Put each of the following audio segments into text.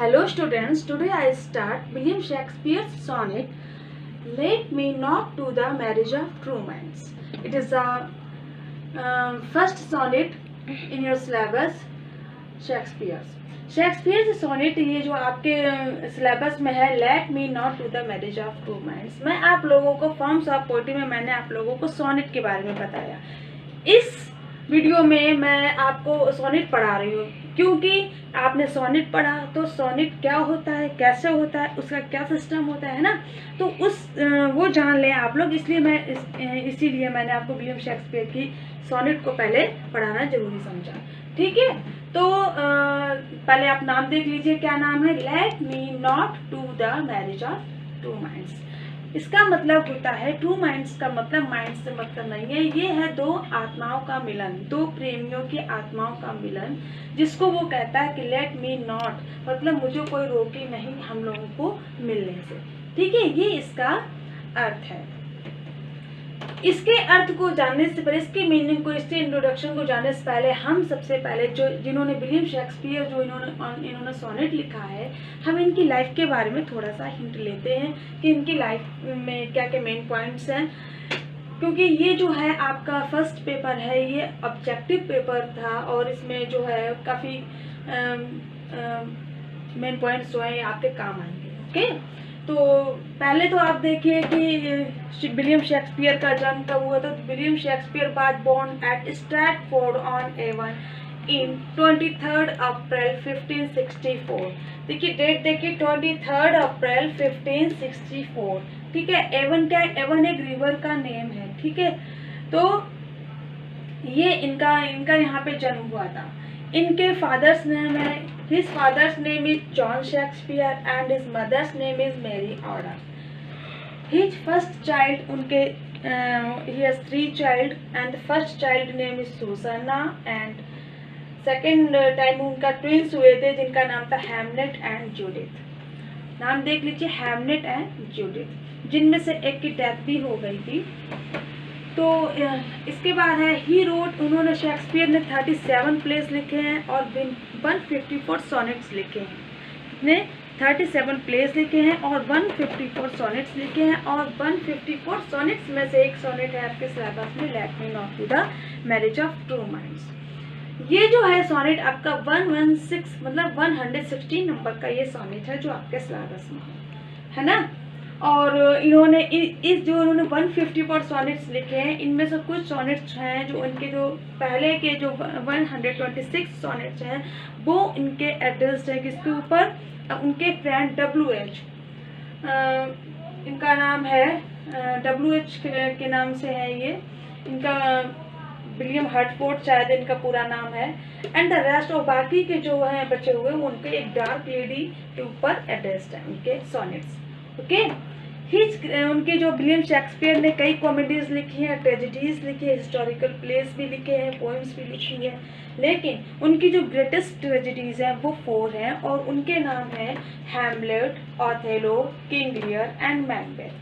Hello students, today I start William Shakespeare's sonnet Let Me Not to the Marriage of True Minds. It is the first sonnet in your syllabus Shakespeare sonnet ये जो आपके syllabus में है let me not to the marriage of true minds. मैं आप लोगों को forms of poetry में मैंने आप लोगों को सोनेट के बारे में बताया। इस वीडियो में मैं आपको सोनेट पढ़ा रही हूँ क्योंकि आपने सोनेट पढ़ा तो सोनेट क्या होता है, कैसे होता है, उसका क्या सिस्टम होता है ना, तो वो जान लें आप लोग। इसलिए इसीलिए मैंने आपको विलियम शेक्सपियर की सोनेट को पहले पढ़ाना जरूरी समझा। ठीक है, तो पहले आप नाम देख लीजिए, क्या नाम है? Let me not to the marriage of true minds. इसका मतलब होता है, टू माइंड्स का मतलब माइंड से मतलब नहीं है, ये है दो आत्माओं का मिलन, दो प्रेमियों की आत्माओं का मिलन, जिसको वो कहता है कि लेट मी नॉट, मतलब मुझे कोई रोके नहीं हम लोगों को मिलने से। ठीक है, ये इसका अर्थ है। इसके अर्थ को जानने से पहले, इसकी मीनिंग को, इसके इंट्रोडक्शन को जानने से पहले हम सबसे पहले जिन्होंने विलियम शेक्सपियर जो इन्होंने सोनेट लिखा है, हम इनकी लाइफ के बारे में थोड़ा सा हिंट लेते हैं कि इनकी लाइफ में क्या क्या मेन पॉइंट्स हैं। क्योंकि ये जो है आपका फर्स्ट पेपर है, ये ऑब्जेक्टिव पेपर था और इसमें जो है काफ़ी मेन पॉइंट्स जो है आपके काम आएंगे। ओके, तो पहले तो आप देखिए कि विलियम शेक्सपियर का जन्म कब हुआ। तो William Shakespeare was born at Stratford on Avon in 23 April 1564। देखिए डेट देखिए, 23 अप्रैल 1564। ठीक है, एवन क्या है? एवन एक रिवर का नेम है। ठीक है, तो ये इनका यहाँ पे जन्म हुआ था। इनके फादर्स नेम है, his father's name is John Shakespeare and his mother's name is Mary Order. His first child, he has 3 child and the first child name is Susanna and second time उनका twins हुए थे जिनका नाम था Hamlet and Judith. नाम देख लीजिए, Hamlet and Judith, जिनमें से एक की डेथ भी हो गई थी। तो इसके बाद है ही रोट, उन्होंने शेक्सपियर ने 37 प्लेस लिखे हैं और 154 सोनेट्स लिखे हैं। ने 37 प्लेस लिखे हैं और 154 सोनेट्स लिखे हैं और 154 सोनेट्स में से एक सोनेट है आपके सिलेबस में, let me not to the marriage of true minds. ये जो है सोनेट आपका 116 मतलब 116 नंबर का ये सोनेट है जो आपके सिलेबस में है ना। और इन्होंने इन्होंने 154 सोनेट्स लिखे हैं, इनमें से कुछ सोनेट्स हैं जो उनके जो पहले के जो 126 सोनेट्स हैं वो इनके एड्रेस्ड है किसके ऊपर? उनके फ्रेंड WH, इनका नाम है WH के नाम से है ये, इनका विलियम हर्टफोर्ड शायद इनका पूरा नाम है। एंड द रेस्ट ऑफ बाकी के जो हैं बचे हुए उनके एक डार्क लेडी के ऊपर एड्रेस्ड है उनके सोनेट्स। ओके, उनके जो विलियम शेक्सपियर ने कई कॉमेडीज लिखी हैं, ट्रेजेडीज लिखी है, हिस्टोरिकल प्लेस भी लिखे हैं, पोएम्स भी लिखी हैं, लेकिन उनकी जो ग्रेटेस्ट ट्रेजेडीज हैं वो 4 हैं और उनके नाम हैं Hamlet, Othello, King Lear and Macbeth.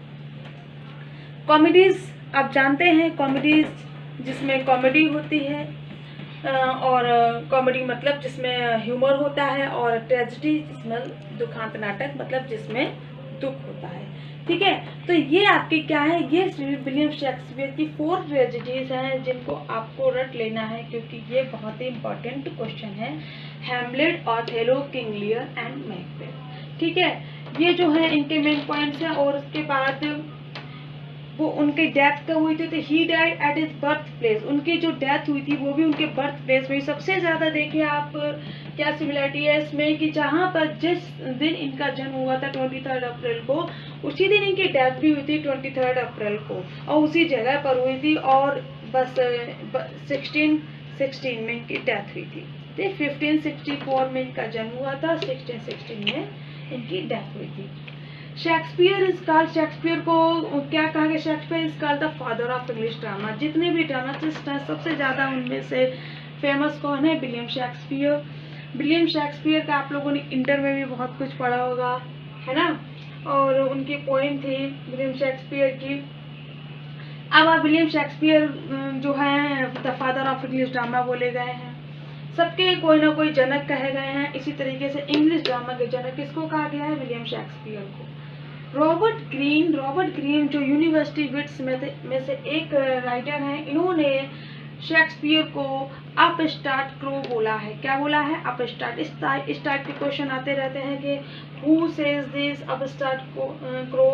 Comedies आप जानते हैं, कॉमेडीज जिसमें कॉमेडी होती है और कॉमेडी मतलब जिसमें ह्यूमर होता है, और ट्रेजेडी जिसमें दुखांत नाटक मतलब जिसमें दुख होता है। ठीक है, तो ये आपकी क्या है? ये विलियम शेक्सपियर की 4 ट्रेजेडीज हैं जिनको आपको रट लेना है क्योंकि ये बहुत ही इंपॉर्टेंट क्वेश्चन है। Hamlet, Othello, King Lear and Macbeth. ठीक है, ये जो है इनके मेन पॉइंट्स हैं। और उसके बाद वो उनकी डेथ कब हुई थी? तो he died at his birth place. उनकी जो डेथ हुई थी वो भी उनके बर्थ प्लेस में। सबसे ज़्यादा देखिए आप क्या सिमिलरिटी है इसमें कि जहाँ पर जिस दिन इनका जन्म हुआ था 23 अप्रैल को, उसी दिन इनकी डेथ भी हुई थी 23 अप्रैल को और उसी जगह पर हुई थी। और बस 1616 में इनकी डेथ हुई थी। तो 1564 में इनका जन्म हुआ था, 1616 में इनकी डेथ हुई थी। शेक्सपियर को क्या कहा गया? Shakespeare is called the father of English drama. जितने भी ड्रामाटिस्ट हैं सबसे ज़्यादा उनमें से फेमस कौन है? William Shakespeare. विलियम शेक्सपियर का आप लोगों ने इंटर में भी बहुत कुछ पढ़ा होगा, है ना। और उनकी पोएम थी विलियम शेक्सपियर की। अब आप विलियम शेक्सपियर जो है the father of English drama बोले गए हैं। सबके कोई ना कोई जनक कहे गए हैं। इसी तरीके से इंग्लिश ड्रामा के जनक किसको कहा गया है? विलियम शेक्सपियर को। रॉबर्ट ग्रीन जो यूनिवर्सिटी विट्स में से एक राइटर हैं, इन्होंने शेक्सपियर को अपस्टार्ट क्रो बोला है। क्या बोला है? अपस्टार्ट। इस टाइप के क्वेश्चन आते रहते हैं कि who says this upstart crow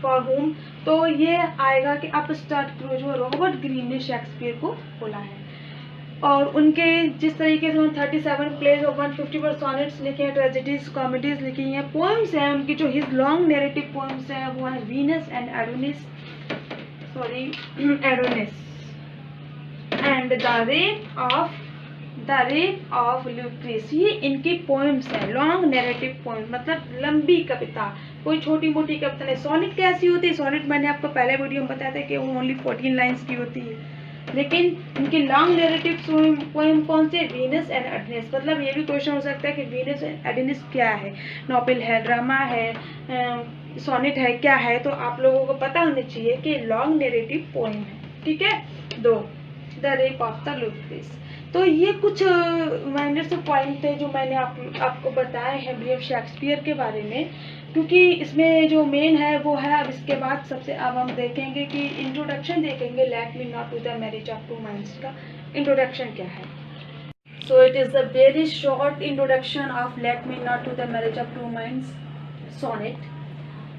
for home, तो ये आएगा कि अपस्टार्ट क्रो जो रॉबर्ट ग्रीन ने शेक्सपियर को बोला है। और उनके जिस तरीके से उन्होंने 37 प्लेज और 154 सॉनेट्स लिखे हैं, ट्रेजेडीज, कॉमेडीज लिखी हैं, पोएम्स हैं उनकी जो हिज लॉन्ग नैरेटिव पोएम्स हैं वो है Venus and Adonis and the rape of Lucrece. ये इनकी पोएम्स हैं, लॉन्ग नैरेटिव पोएम्स मतलब लंबी कविता, कोई छोटी मोटी कविता नहीं। सॉनेट कैसी होती है? सॉनेट मैंने आपको पहले वीडियो में बताया था कि वो ओनली 14 लाइन्स की होती है, लेकिन इनकी लॉन्ग नैरेटिव पोएम कौन से? Venus and Adonis. मतलब ये भी क्वेश्चन हो सकता है कि वीनस एंड एडोनिस क्या है? नॉवेल है, ड्रामा है, सॉनेट है, क्या है? तो आप लोगों को पता होना चाहिए कि लॉन्ग नैरेटिव पोएम है। ठीक है। 2 द रेप ऑफ द लुक्रेस। तो ये कुछ माइनर से पॉइंट थे जो मैंने आपको बताए हैं विलियम शेक्सपियर के बारे में, क्योंकि इसमें जो मेन है वो है। अब इसके बाद अब हम देखेंगे कि इंट्रोडक्शन देखेंगे let me not to the marriage of true minds का इंट्रोडक्शन क्या है। So it is the very short introduction of let me not to the marriage of true minds sonnet.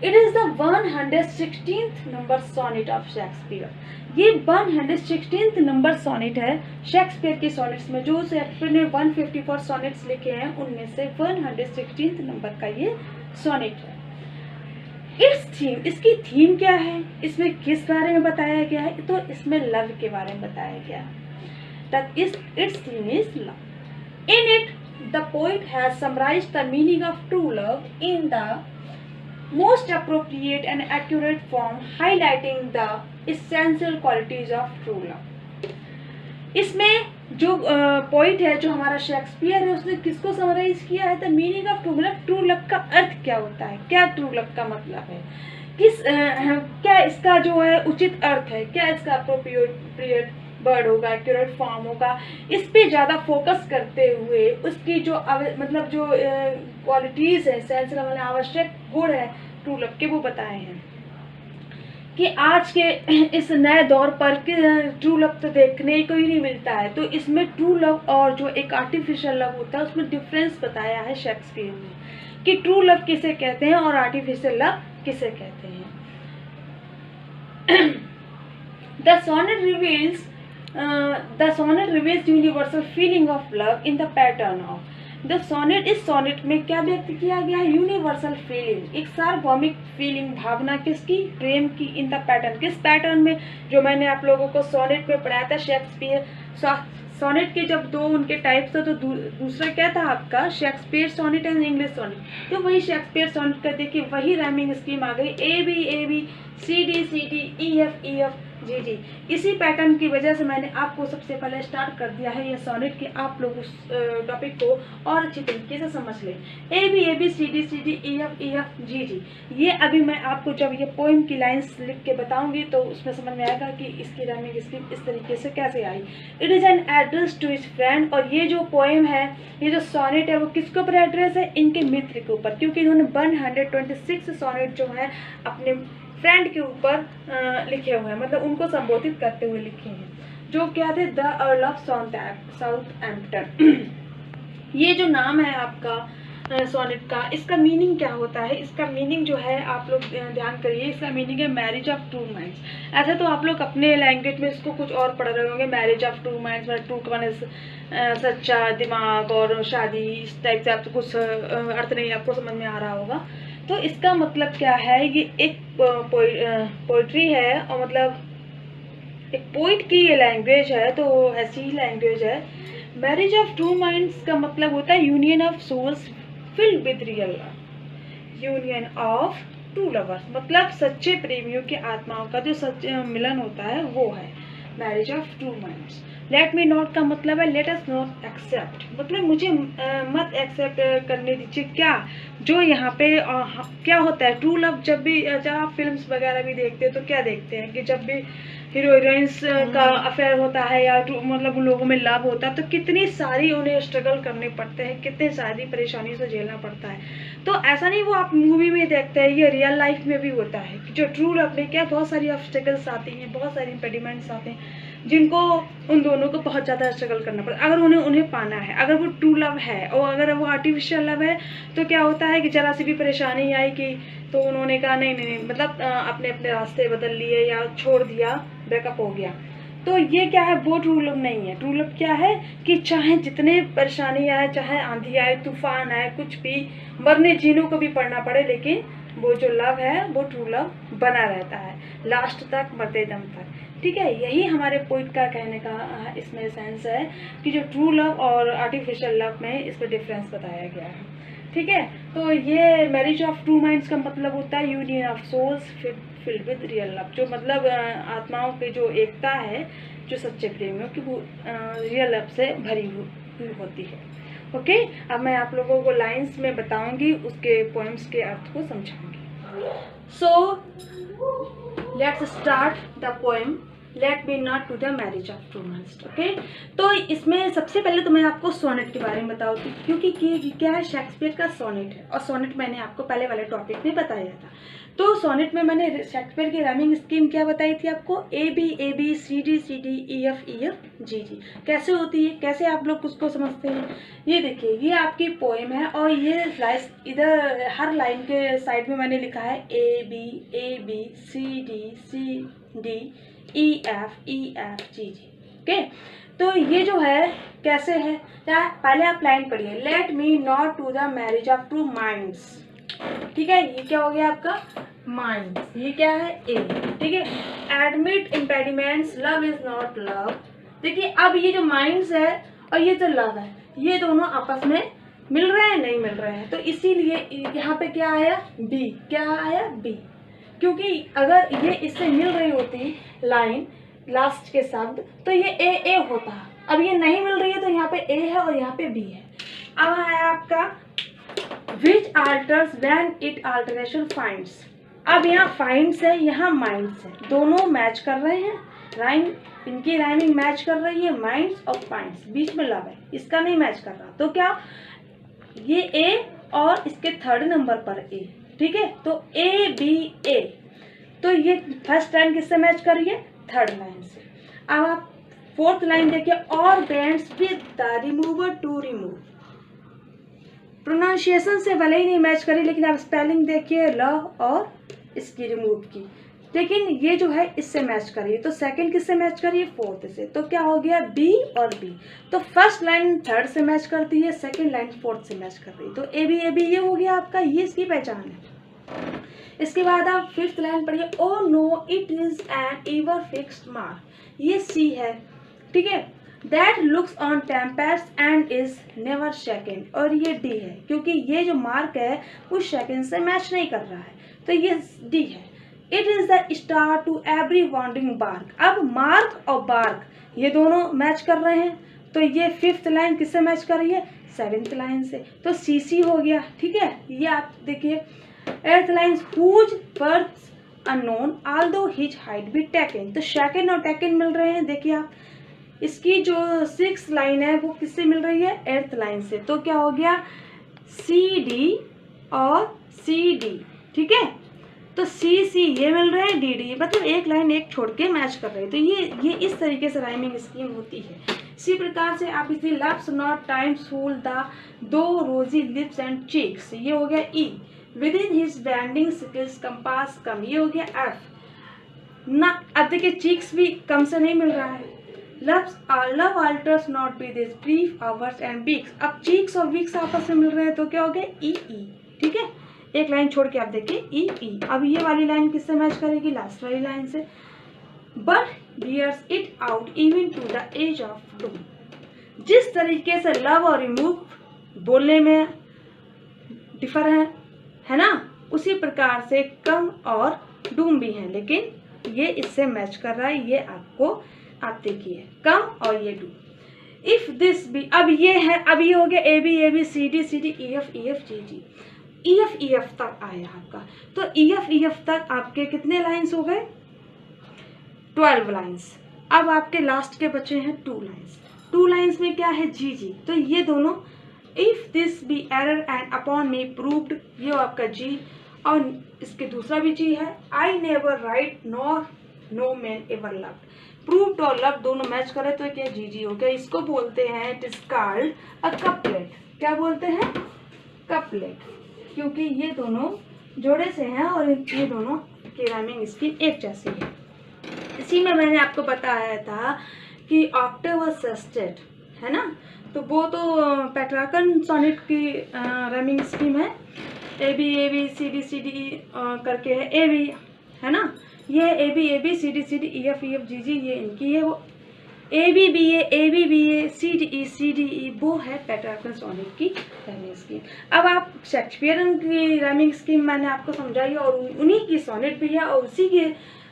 It is the 116th number sonnet of Shakespeare. ये 116th number sonnet है Shakespeare की sonnets में। जो Shakespeare ने 154 sonnets लिखे हैं उनमें से 116th नंबर का ये सॉनेट है। इसकी थीम क्या है? इसमें किस बारे में बताया गया है? तो इसमें लव के बारे में बताया गया है। its theme is love. In it, the poet has summarized the meaning of true love in the most appropriate and accurate form, highlighting the essential qualities of true love. इसमें जो पोइट है, जो हमारा शेक्सपियर है, उसने किसको summarise किया है? The meaning of true love. True love का अर्थ क्या होता है? क्या ट्रू लव का मतलब है? क्या इसका जो है उचित अर्थ है? क्या इसका अप्रोप्रिएट वर्ड होगा, एक्यूरेट फॉर्म होगा? इस पे ज़्यादा फोकस करते हुए उसकी जो मतलब जो क्वालिटीज़ है, एसेंशियल मतलब आवश्यक गुण है ट्रू लव के, वो बताए हैं। कि आज के इस नए दौर पर ट्रू लव तो देखने को ही नहीं मिलता है, तो इसमें ट्रू लव और जो एक आर्टिफिशियल लव होता है उसमें डिफरेंस बताया है शेक्सपियर ने कि ट्रू लव किसे कहते हैं और आर्टिफिशियल लव किसे कहते हैं। The sonnet reveals universal feeling of love in the pattern of the sonnet. इस सोनेट में क्या व्यक्त किया गया है? यूनिवर्सल फीलिंग, एक सार्वभौमिक फीलिंग, भावना किसकी? प्रेम की। इन द पैटर्न, किस पैटर्न में? जो मैंने आप लोगों को सोनेट में पढ़ाया था शेक्सपियर। सोनेट के जब 2 उनके टाइप्स थे, तो दूसरा क्या था आपका? Shakespeare sonnet and English sonnet. तो वही शेक्सपियर सोनेट का देखिए वही राइमिंग स्कीम आ गई, A B C D E F G. इसी पैटर्न की वजह से मैंने आपको सबसे पहले स्टार्ट कर दिया है ये सोनेट कि आप लोग उस टॉपिक को और अच्छी तरीके से समझ लें। A B C D E F G. ये अभी मैं आपको जब ये पोएम की लाइंस लिख के बताऊंगी तो उसमें समझ में आएगा कि इसकी राइमिंग स्कीम इस तरीके से कैसे आई। It is an address to his friend. और ये जो पोएम है, ये जो सोनेट है, वो किसके ऊपर एड्रेस है? इनके मित्र के ऊपर, क्योंकि इन्होंने 126 सोनेट जो है अपने फ्रेंड के ऊपर लिखे हुए हैं, मतलब उनको संबोधित करते हुए लिखे हैं, जो क्या थे? The earl of Southampton. ये जो नाम है आपका सोनेट का, इसका मीनिंग क्या होता है? इसका मीनिंग जो है आप लोग ध्यान करिए, इसका मीनिंग है मैरिज ऑफ टू माइंड्स। ऐसा तो आप लोग अपने लैंग्वेज में इसको कुछ और पढ़ रहे होंगे, marriage of true minds, true का माने सच्चा दिमाग और शादी, इस टाइप से आपको कुछ अर्थ नहीं आपको समझ में आ रहा होगा। तो इसका मतलब क्या है? ये एक पोइट्री है और मतलब एक पोइट की ये लैंग्वेज है, तो ऐसी ही लैंग्वेज है। मैरिज ऑफ टू माइंड्स का मतलब होता है union of souls filled with real love. Union of true lovers मतलब सच्चे प्रेमियों की आत्माओं का जो सच्चे मिलन होता है वो है marriage of true minds. Late me not का मतलब है लेट अस नॉट एक्सेप्ट, मतलब मुझे मत एक्सेप्ट करने दीजिए। क्या जो यहाँ पे क्या होता है ट्रू लव, जब आप फिल्म्स वगैरह भी देखते हैं तो क्या देखते हैं कि जब भी हीरो हीरोइंस का अफेयर होता है या मतलब उन लोगों में लव होता है तो कितनी सारी उन्हें स्ट्रगल करने पड़ते हैं, कितनी सारी परेशानी से झेलना पड़ता है। तो ऐसा नहीं वो आप मूवी में देखते हैं, ये रियल लाइफ में भी होता है कि जो ट्रू लव में क्या बहुत सारी ऑब्स्टेकल्स आती हैं, बहुत सारी इम्पेडिमेंट्स आते हैं जिनको उन दोनों को बहुत ज़्यादा स्ट्रगल करना पड़ता है अगर उन्हें पाना है। अगर वो ट्रू लव है और अगर वो आर्टिफिशियल लव है तो क्या होता है कि जरा सी भी परेशानी आई कि तो उन्होंने कहा नहीं मतलब अपने अपने रास्ते बदल लिए या छोड़ दिया, ब्रेकअप हो गया। तो ये क्या है, वो ट्रू लव नहीं है। ट्रू लव क्या है कि चाहे जितने परेशानी आए, चाहे आंधी आए, तूफान आए, कुछ भी मरने जीने को भी पड़ना पड़े, लेकिन वो जो लव है वो ट्रू लव बना रहता है लास्ट तक, मरते दम तक। ठीक है, यही हमारे पोइट का कहने का इसमें सेंस है कि जो ट्रू लव और आर्टिफिशियल लव में इसमें डिफरेंस बताया गया है। ठीक है, तो ये मैरिज ऑफ टू माइंड्स का मतलब होता है union of souls filled with real love, जो मतलब आत्माओं की जो एकता है जो सच्चे प्रेमियों की वो रियल लव से भरी हुई होती है। ओके, अब मैं आप लोगों को लाइंस में बताऊंगी, उसके पोएम्स के अर्थ को समझाऊंगी। So let's start the poem let me not to the marriage of romance. Okay, तो इसमें सबसे पहले तो मैं आपको सोनेट के बारे में बताऊंगी, क्योंकि क्या है, शेक्सपियर का सोनेट है और सोनेट मैंने आपको पहले वाले टॉपिक में बताया था। तो सोनेट में मैंने शेक्सपियर की राइमिंग स्कीम क्या बताई थी आपको, A B C D E F G G कैसे होती है, कैसे आप लोग उसको समझते हैं। ये देखिए, ये आपकी पोएम है और ये इधर हर लाइन के साइड में मैंने लिखा है A B C D E F G G. Okay, तो ये जो है कैसे है, पहले आप लाइन पढ़िए, let me not to the marriage of true minds. ठीक है, ये क्या हो गया आपका माइंड, ये क्या है ए। ठीक है, admit impediments love is not love. देखिए, अब ये जो माइंड्स है और ये जो लव है, ये दोनों आपस में मिल रहे हैं, नहीं मिल रहे हैं, तो इसीलिए यहाँ पे क्या आया बी, क्या आया बी, क्योंकि अगर ये इससे मिल रही होती लाइन लास्ट के शब्द तो ये ए होता। अब ये नहीं मिल रही है तो यहाँ पे ए है और यहाँ पे बी है। अब है आपका विच आल्टर्स व्हेन इट आल्टरेशन फाइंड्स। अब यहाँ फाइंड्स है, यहाँ माइंड्स है, दोनों मैच कर रहे हैं, राइम इनकी राइमिंग मैच कर रही है, माइंड्स और फाइंड्स, बीच में लव है, इसका नहीं मैच कर रहा, तो क्या ये ए और इसके थर्ड नंबर पर ए। ठीक है, तो ए बी ए, तो ये फर्स्ट लाइन किससे मैच कर रही है, थर्ड लाइन से। अब आप फोर्थ लाइन देखिए, or bends with the remover to remove. Pronunciation से भले ही नहीं मैच करी, लेकिन आप स्पेलिंग देखिए लव और इसकी रिमूव की, लेकिन ये जो है इससे मैच करिए, तो सेकंड किससे मैच करिए, फोर्थ से, तो क्या हो गया बी और बी। तो फर्स्ट लाइन थर्ड से मैच करती है, सेकंड लाइन फोर्थ से मैच कर रही है, तो ए बी ये हो गया आपका, ये इसकी पहचान है। इसके बाद आप फिफ्थ लाइन पढ़िए, O no it is an ever fixed mark, ये सी है। ठीक है, that looks on tempest and is never second, और ये डी है, क्योंकि ये जो मार्क है उस सेकेंड से मैच नहीं कर रहा है, तो ये डी है। It is the star to every wandering bark. अब मार्क और बार्क ये दोनों मैच कर रहे हैं, तो ये फिफ्थ लाइन किससे मैच कर रही है, सेवेंथ लाइन से, तो सी सी हो गया। ठीक है, ये आप देखिए eighth line, whose birth unknown although his height be taken, तो सेकंड और टेकन मिल रहे हैं। देखिए आप, इसकी जो सिक्स लाइन है वो किससे मिल रही है, एट्थ लाइन से, तो क्या हो गया सी डी और सी डी। ठीक है, तो सी सी ये मिल रहे हैं, डी डी, मतलब एक लाइन एक छोड़ के मैच कर रहे हैं, तो ये इस तरीके से राइमिंग स्कीम होती है। इसी प्रकार से आप इसी loves not times fool though rosy lips and cheeks, ये हो गया E. Within his bending sickles compass come, ये हो गया एफ ना। अब देखिए चीक्स भी कम से नहीं मिल रहा है, love altars not be this brief hours and weeks. अब चीक्स और वीक्स आपस में मिल रहे हैं, तो क्या हो गया ई ई। ठीक है, एक लाइन छोड़ के आप देखिए ई ई। अब ये वाली लाइन किससे मैच करेगी, लास्ट वाली लाइन से, but bears it out even to the edge of doom. जिस तरीके से लव और रिमूव बोलने में डिफर है ना, उसी प्रकार से कम और डूम भी हैं, लेकिन ये इससे मैच कर रहा है, ये आपको आप देखिए कम और ये डू। इफ दिस बी, अब ये है, अब ये हो गया A B C D E F G G, E F तक आया आपका। तो ई एफ तक आपके कितने लाइंस हो गए? 12 लाइंस। अब आपके लास्ट के बचे हैं 2 लाइंस। 2 लाइंस में क्या है? जी जी। तो ये दोनों, if this be error and upon me proved, ये आपका जी, और इसके दूसरा भी जी है, I never write nor no man ever loved. Proved और लव दोनों मैच करे तो क्या? जी जी हो गया। इसको बोलते हैं, it is called a couplet. क्या बोलते हैं? कपलेट, क्योंकि ये दोनों जोड़े से हैं और ये दोनों की राइमिंग स्कीम एक जैसी है। इसी में मैंने आपको बताया था कि ऑक्टेव और सेस्टेट है ना, तो वो तो पेट्रार्कन सोनेट की राइमिंग स्कीम है। ए बी सी डी करके है, ए बी है ना, ये A B C D E F G G, ये इनकी है। वो A B B A C D E वो है पेट्रार्कन सोनेट की राइमिंग स्कीम। अब आप शेक्सपियरन की राइमिंग स्कीम मैंने आपको समझाई और उन्हीं की सोनेट भी है, और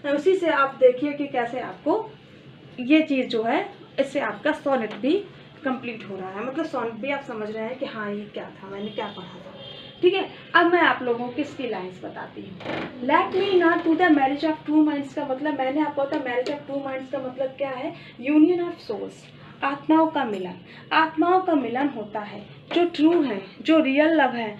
उसी से आप देखिए कि कैसे आपको ये चीज़ जो है, इससे आपका सोनेट भी कंप्लीट हो रहा है। मतलब सोनेट भी आप समझ रहे हैं कि हाँ ये क्या था, मैंने क्या पढ़ा था। ठीक है, अब मैं आप लोगों को इसकी लाइंस बताती हूँ। Let me not to the marriage of true minds का मतलब मैंने आपको बताया, मैरिज ऑफ टू माइंड्स का मतलब क्या है? यूनियन ऑफ सोल्स, आत्माओं का मिलन। आत्माओं का मिलन होता है, जो ट्रू है, जो रियल लव है,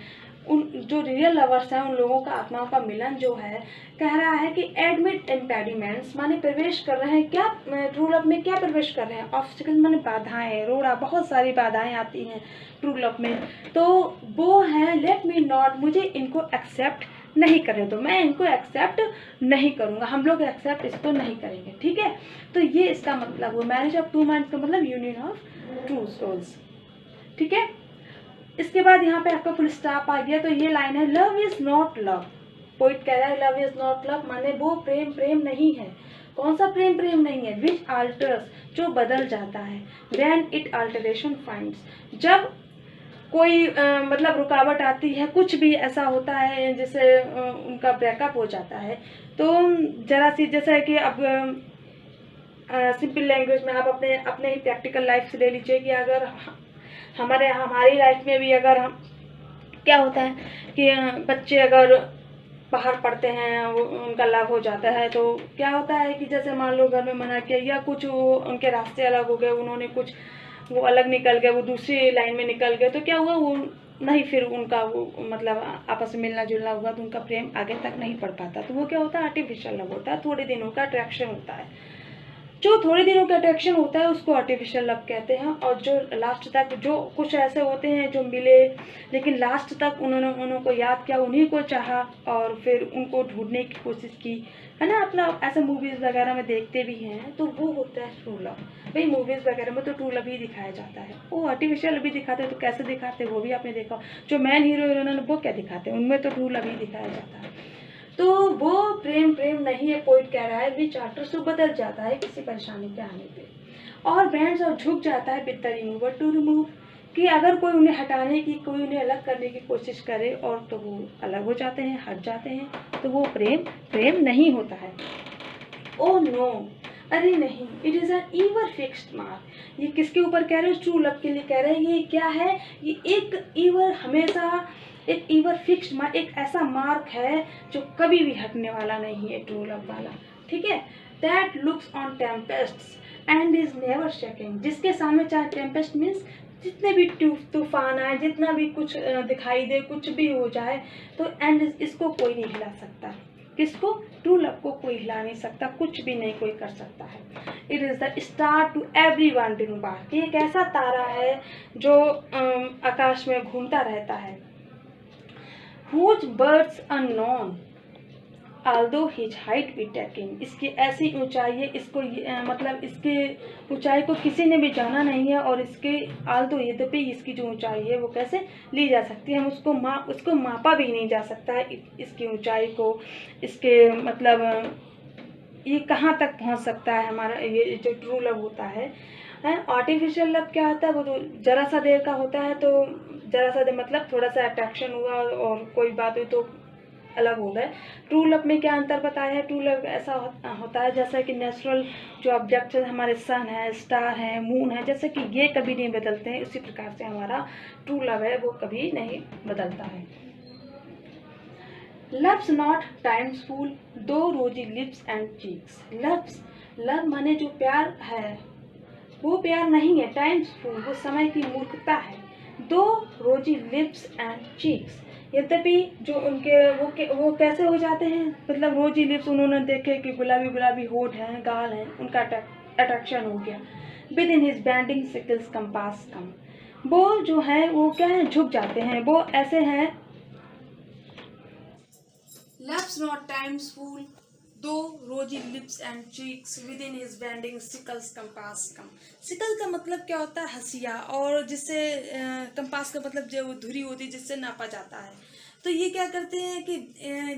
उन जो रियल लवर्स हैं उन लोगों का आत्माओं का मिलन जो है, कह रहा है कि एडमिट इम्पेडिमेंट्स माने प्रवेश कर रहे हैं। क्या ट्रू लव में क्या प्रवेश कर रहे हैं? ऑब्स्टिकल माने बाधाएं, रोड़ा, बहुत सारी बाधाएं आती हैं ट्रू लव में, तो वो है लेट मी नॉट, मुझे इनको एक्सेप्ट नहीं करने दो, मैं इनको एक्सेप्ट नहीं करूँगा, हम लोग एक्सेप्ट इसको नहीं करेंगे। ठीक है, तो ये इसका मतलब वो मैरिज ऑफ टू माइंड्स का मतलब यूनियन ऑफ ट्रू सोल्स। ठीक है, इसके बाद यहाँ पे आपका फुल स्टॉप आ गया। तो ये लाइन है, love is not love. Poet कह रहा है लव इज नॉट लव माने वो प्रेम प्रेम नहीं है। कौन सा प्रेम प्रेम नहीं है? विच अल्टर्स, जो बदल जाता है। व्हेन इट अल्टरेशन फाइंड्स, जब कोई मतलब रुकावट आती है, कुछ भी ऐसा होता है जैसे उनका ब्रेकअप हो जाता है, तो जरा सी जैसा कि अब सिंपल लैंग्वेज में आप अपने ही प्रैक्टिकल लाइफ से ले लीजिए कि अगर हमारी लाइफ में भी अगर हम क्या होता है कि बच्चे अगर बाहर पढ़ते हैं, उनका लव हो जाता है, तो क्या होता है कि जैसे मान लो घर में मना किया या कुछ उनके रास्ते अलग हो गए, उन्होंने कुछ वो अलग निकल गए, वो दूसरी लाइन में निकल गए, तो क्या हुआ, वो नहीं फिर उनका वो मतलब आपस में मिलना जुलना हुआ, तो उनका प्रेम आगे तक नहीं बढ़ पाता। तो वो क्या होता है? आर्टिफिशियल लव होता है, थोड़े दिनों का अट्रैक्शन होता है। जो थोड़े दिनों का अट्रैक्शन होता है उसको आर्टिफिशियल लव कहते हैं। और जो लास्ट तक, जो कुछ ऐसे होते हैं जो मिले लेकिन लास्ट तक उनको याद किया, उन्हीं को चाहा और फिर उनको ढूंढने की कोशिश की, है ना, अपना ऐसे मूवीज़ वगैरह में देखते भी हैं, तो वो होता है ट्रू लव। भाई मूवीज़ वगैरह में तो ट्रू लव ही दिखाया जाता है, वो आर्टिफिशियल भी दिखाते हैं, तो कैसे दिखाते हैं वो भी आपने देखा। जो मैन हीरो हीरोइन वो क्या दिखाते हैं, उनमें तो ट्रू लव ही दिखाया जाता है। तो वो प्रेम प्रेम नहीं है, पोइट कह रहा है, विच आर्टर से बदल जाता है किसी परेशानी के आने पे, और बैंड्स और झुक जाता है with the remover to remove, कि अगर कोई उन्हें हटाने की, कोई उन्हें अलग करने की कोशिश करे और तो वो अलग हो जाते हैं, हट जाते हैं, तो वो प्रेम प्रेम नहीं होता है। ओ नो, अरे नहीं, it is N ईवर fixed mark. ये किसके ऊपर कह रहे हो? ट्रू लव के लिए कह रहे हैं। ये क्या है? ये एक ईवर, हमेशा एक ईवर फिक्स्ड मार्क, एक ऐसा मार्क है जो कभी भी हटने वाला नहीं है, ट्रू लव वाला। ठीक है, that looks on tempests and is never shaking, जिसके सामने चाहे टेम्पेस्ट मीन्स जितने भी तूफान आए, जितना भी कुछ दिखाई दे, कुछ भी हो जाए, तो एंड इसको कोई नहीं हिला सकता। किसको? ट्रू लव को कोई हिला नहीं सकता, कुछ भी नहीं कोई कर सकता है। It is the star to every one in bar, एक ऐसा तारा है जो आकाश में घूमता रहता है। Whose birds unknown, although his height be taken, इसकी ऐसी ऊंचाई है, इसको मतलब इसके ऊंचाई को किसी ने भी जाना नहीं है, और इसके although यद्यपि इसकी जो ऊंचाई है वो कैसे ली जा सकती है, हम उसको मापा भी नहीं जा सकता है इसकी ऊंचाई को, इसके मतलब ये कहाँ तक पहुँच सकता है हमारा ये जो ट्रू लव होता है। आर्टिफिशियल लव क्या होता है? वो तो जरा सा देर का होता है, तो जरा सा देर मतलब थोड़ा सा अट्रैक्शन हुआ और कोई बात हुई तो अलग हो गए। ट्रू लव में क्या अंतर बताया है? ट्रू लव ऐसा होता है जैसा कि नेचुरल जो ऑब्जेक्ट हमारे सन है, स्टार है, मून है, जैसे कि ये कभी नहीं बदलते हैं, उसी प्रकार से हमारा ट्रू लव है वो कभी नहीं बदलता है। लव्स नॉट टाइम्स फूल दो rosy lips and cheeks. Love माने जो प्यार है वो प्यार नहीं है, टाइम्स फूल वो समय की मूर्खता है, दो रोजी लिप्स एंड चीक्स यद्यपि जो उनके वो कैसे हो जाते हैं, मतलब रोजी लिप्स उन्होंने देखे कि गुलाबी गुलाबी होठ हैं, गाल हैं, उनका अट्रैक्शन हो गया। Within his bending sickles compass come, वो जो है वो क्या है, झुक जाते हैं, वो ऐसे हैं। Love's not time's fool, though rosy lips and cheeks within his bending sickles compass come। Sickle का मतलब क्या होता है? हसिया, और जिससे कंपास का मतलब जो धुरी होती है जिससे नापा जाता है। तो ये क्या करते हैं कि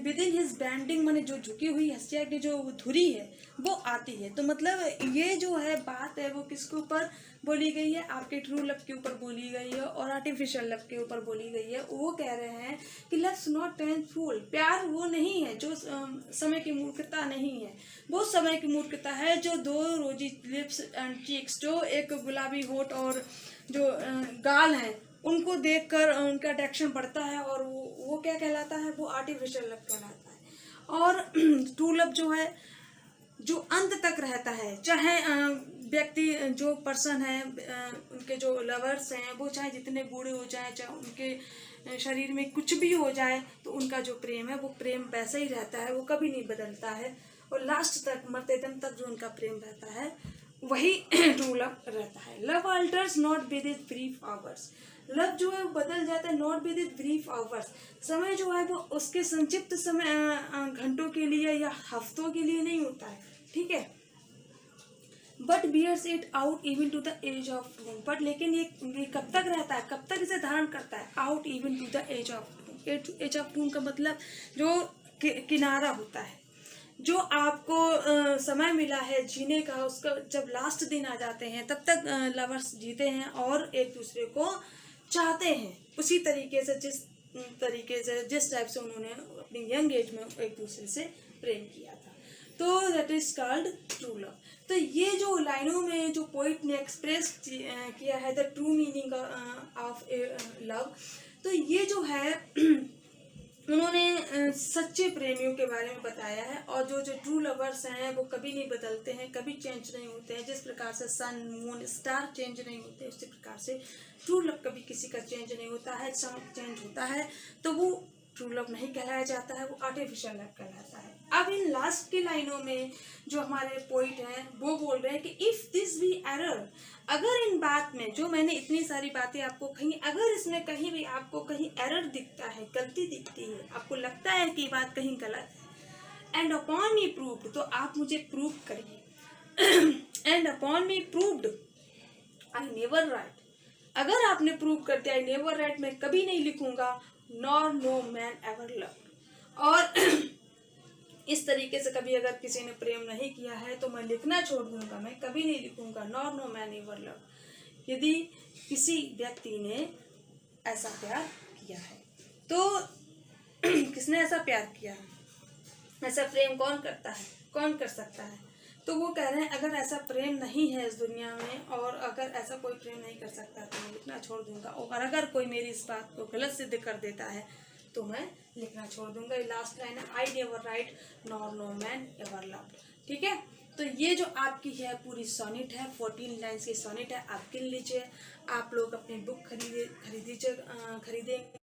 विद इन हिज बैंडिंग माने जो झुकी हुई हसिया की जो धुरी है वो आती है। तो मतलब ये जो है बात है वो किसके ऊपर बोली गई है? आपके ट्रू लव के ऊपर बोली गई है और आर्टिफिशियल लव के ऊपर बोली गई है। वो कह रहे हैं कि लव्स नॉट टाइम फूल, प्यार वो नहीं है जो समय की मूर्खता नहीं है, वो समय की मूर्खता है जो दो रोजी लिप्स एंड चीक्स, जो एक गुलाबी होठ और जो गाल हैं उनको देखकर उनका अट्रैक्शन बढ़ता है, और वो क्या कहलाता है? वो आर्टिफिशियल लव कहलाता है। और ट्रू लव जो है जो अंत तक रहता है, चाहे व्यक्ति जो पर्सन है उनके जो लवर्स हैं वो चाहे जितने बूढ़े हो जाए, चाहे उनके शरीर में कुछ भी हो जाए, तो उनका जो प्रेम है वो प्रेम वैसा ही रहता है, वो कभी नहीं बदलता है, और लास्ट तक मरते दम तक जो उनका प्रेम रहता है वही ट्रू लव रहता है। Love altars not with it brief hours, love जो है वो बदल जाता है not with it brief hours, समय जो है वो उसके संक्षिप्त समय घंटों के लिए या हफ्तों के लिए नहीं होता है, ठीक है। But bears it out even to the edge of doom, but लेकिन ये कब तक रहता है, कब तक इसे धारण करता है? Out even to the edge of doom. Edge of doom का मतलब जो किनारा होता है, जो आपको समय मिला है जीने का, उसका जब लास्ट दिन आ जाते हैं तब तक लवर्स जीते हैं और एक दूसरे को चाहते हैं, उसी तरीके से जिस टाइप से उन्होंने अपनी यंग एज में एक दूसरे से प्रेम किया था, तो that is called true love. तो ये जो लाइनों में जो पोइट ने एक्सप्रेस किया है the true meaning of love, तो ये जो है उन्होंने सच्चे प्रेमियों के बारे में बताया है, और जो ट्रू लवर्स हैं वो कभी नहीं बदलते हैं, कभी चेंज नहीं होते हैं। जिस प्रकार से सन मून स्टार चेंज नहीं होते, उसी प्रकार से ट्रू लव कभी किसी का चेंज नहीं होता है। चेंज होता है तो वो ट्रू लव नहीं कहलाया जाता है, वो आर्टिफिशियल लव कहलाता है। अब इन लास्ट की लाइनों में जो हमारे पोइट हैं वो बोल रहे हैं कि इफ दिस बी एरर, अगर इन बात में जो मैंने इतनी सारी बातें आपको कही, अगर इसमें कहीं भी आपको कहीं एरर दिखता है, गलती दिखती है, आपको लगता है कि बात कहीं गलत है, एंड अपॉन मी प्रूव्ड, तो आप मुझे प्रूव करिए। And upon me proved I never right, अगर आपने प्रूव कर दिया आई नेवर राइट, मैं कभी नहीं लिखूंगा nor no man ever love. और इस तरीके से कभी अगर किसी ने प्रेम नहीं किया है तो मैं लिखना छोड़ दूंगा, मैं कभी नहीं लिखूंगा nor no man ever love. यदि किसी व्यक्ति ने ऐसा प्यार किया है तो किसने ऐसा प्यार किया है, ऐसा प्रेम कौन करता है, कौन कर सकता है? तो वो कह रहे हैं अगर ऐसा प्रेम नहीं है इस दुनिया में, और अगर ऐसा कोई प्रेम नहीं कर सकता तो मैं लिखना छोड़ दूंगा, और अगर कोई मेरी इस बात को गलत सिद्ध कर देता है तो मैं लिखना छोड़ दूंगा। ये लास्ट लाइन है, I never write nor no man ever loved. ठीक है, तो ये जो आपकी है पूरी सोनेट है, 14 लाइन्स की सोनेट है, आप गिन लीजिए। आप लोग अपनी बुक खरीदेंगे